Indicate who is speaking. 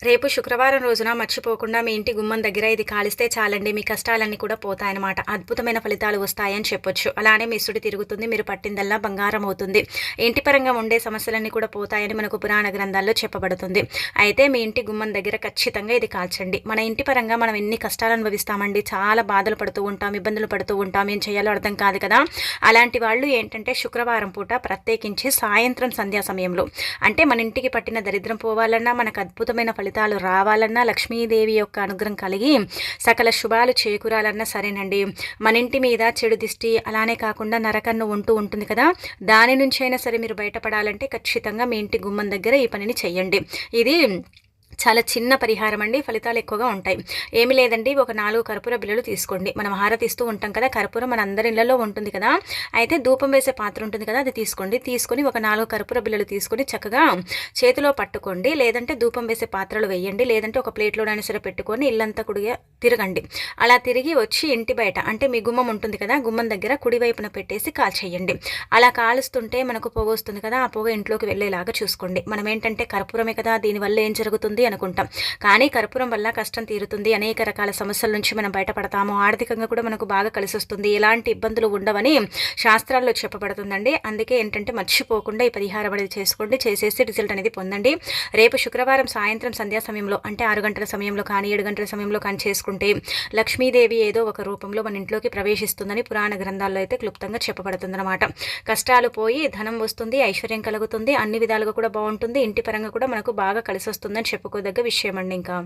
Speaker 1: రేపు శుక్రవారం రోజున మర్చిపోకుండా మీ ఇంటి గుమ్మం దగ్గర ఇది కాలిస్తే చాలండి. మీ కష్టాలన్నీ కూడా పోతాయన్నమాట. అద్భుతమైన ఫలితాలు వస్తాయని చెప్పొచ్చు. అలానే మీ సుడి తిరుగుతుంది. మీరు పట్టిందల్లా బంగారం అవుతుంది. ఇంటి పరంగా ఉండే సమస్యలన్నీ కూడా పోతాయని మనకు పురాణ గ్రంథాల్లో చెప్పబడుతుంది. అయితే మీ ఇంటి గుమ్మం దగ్గర ఖచ్చితంగా ఇది కాల్చండి. మన ఇంటి పరంగా మనం ఎన్ని కష్టాలు అనుభవిస్తామండి. చాలా బాధలు పడుతూ ఉంటాం, ఇబ్బందులు పడుతూ ఉంటాం. ఏం చేయాలో అర్థం కాదు కదా. అలాంటి వాళ్ళు ఏంటంటే శుక్రవారం పూట ప్రత్యేకించి సాయంత్రం సంధ్యా సమయంలో అంటే మన ఇంటికి పట్టిన దరిద్రం పోవాలన్నా, మనకు అద్భుతమైన ఫలితాలు రావాలన్నా, లక్ష్మీదేవి యొక్క అనుగ్రహం కలిగి సకల శుభాలు చేకూరాలన్నా సరేనండి. మన ఇంటి మీద చెడు దిష్టి అలానే కాకుండా నరకన్ను ఉంటూ ఉంటుంది కదా, దాని నుంచి అయినా సరే మీరు బయటపడాలంటే ఖచ్చితంగా మీ ఇంటి గుమ్మం దగ్గర ఈ పనిని చెయ్యండి. ఇది చాలా చిన్న పరిహారం అండి. ఫలితాలు ఎక్కువగా ఉంటాయి. ఏమి లేదండి, ఒక 4 కర్పూర బిళ్ళలు తీసుకోండి. మనం హారతి ఇస్తూ ఉంటాం కదా, కర్పూరం మన అందరి ఇళ్లలో ఉంటుంది కదా. అయితే ధూపం వేసే పాత్ర ఉంటుంది కదా, అది తీసుకోండి. తీసుకొని ఒక 4 కర్పూర బిళ్ళలు తీసుకొని చక్కగా చేతిలో పట్టుకోండి. లేదంటే ధూపం వేసే పాత్రలు వేయండి. లేదంటే ఒక ప్లేట్లోనైనా సరే పెట్టుకొని ఇల్లంతా కుడిగా తిరగండి. అలా తిరిగి వచ్చి ఇంటి బయట అంటే మీ గుమ్మం ఉంటుంది కదా, గుమ్మం దగ్గర కుడివైపున పెట్టేసి కాల్చేయండి. అలా కాలుస్తుంటే మనకు పొగ వస్తుంది కదా, ఆ పొగ ఇంట్లోకి వెళ్ళేలాగా చూసుకోండి. మనం ఏంటంటే కర్పూరమే కదా, దీనివల్ల ఏం జరుగుతుంది అనుకుంటాం. కానీ కర్పూరం వల్ల కష్టం తీరుతుంది. అనేక రకాల సమస్యల నుంచి మనం బయటపడతాము. ఆర్థికంగా కూడా మనకు బాగా కలిసి వస్తుంది. ఎలాంటి ఇబ్బందులు ఉండవని శాస్త్రాల్లో చెప్పబడుతుందండి. అందుకే ఏంటంటే మర్చిపోకుండా ఈ పరిహారం అనేది చేసుకోండి. చేసేసి రిజల్ట్ అనేది పొందండి. రేపు శుక్రవారం సాయంత్రం సంధ్యా సమయంలో అంటే 6 గంటల సమయంలో కానీ 7 గంటల సమయంలో కానీ చేసుకుంటే లక్ష్మీదేవి ఏదో ఒక రూపంలో మన ఇంట్లోకి ప్రవేశిస్తుందని పురాణ గ్రంథాల్లో అయితే క్లుప్తంగా చెప్పబడుతుందన్నమాట. కష్టాలు పోయి ధనం వస్తుంది, ఐశ్వర్యం కలుగుతుంది, అన్ని విధాలుగా కూడా బాగుంటుంది. ఇంటి పరంగా కూడా మనకు బాగా కలిసి వస్తుందని చెప్పుకోదగ్గ విషయం అండి. ఇంకా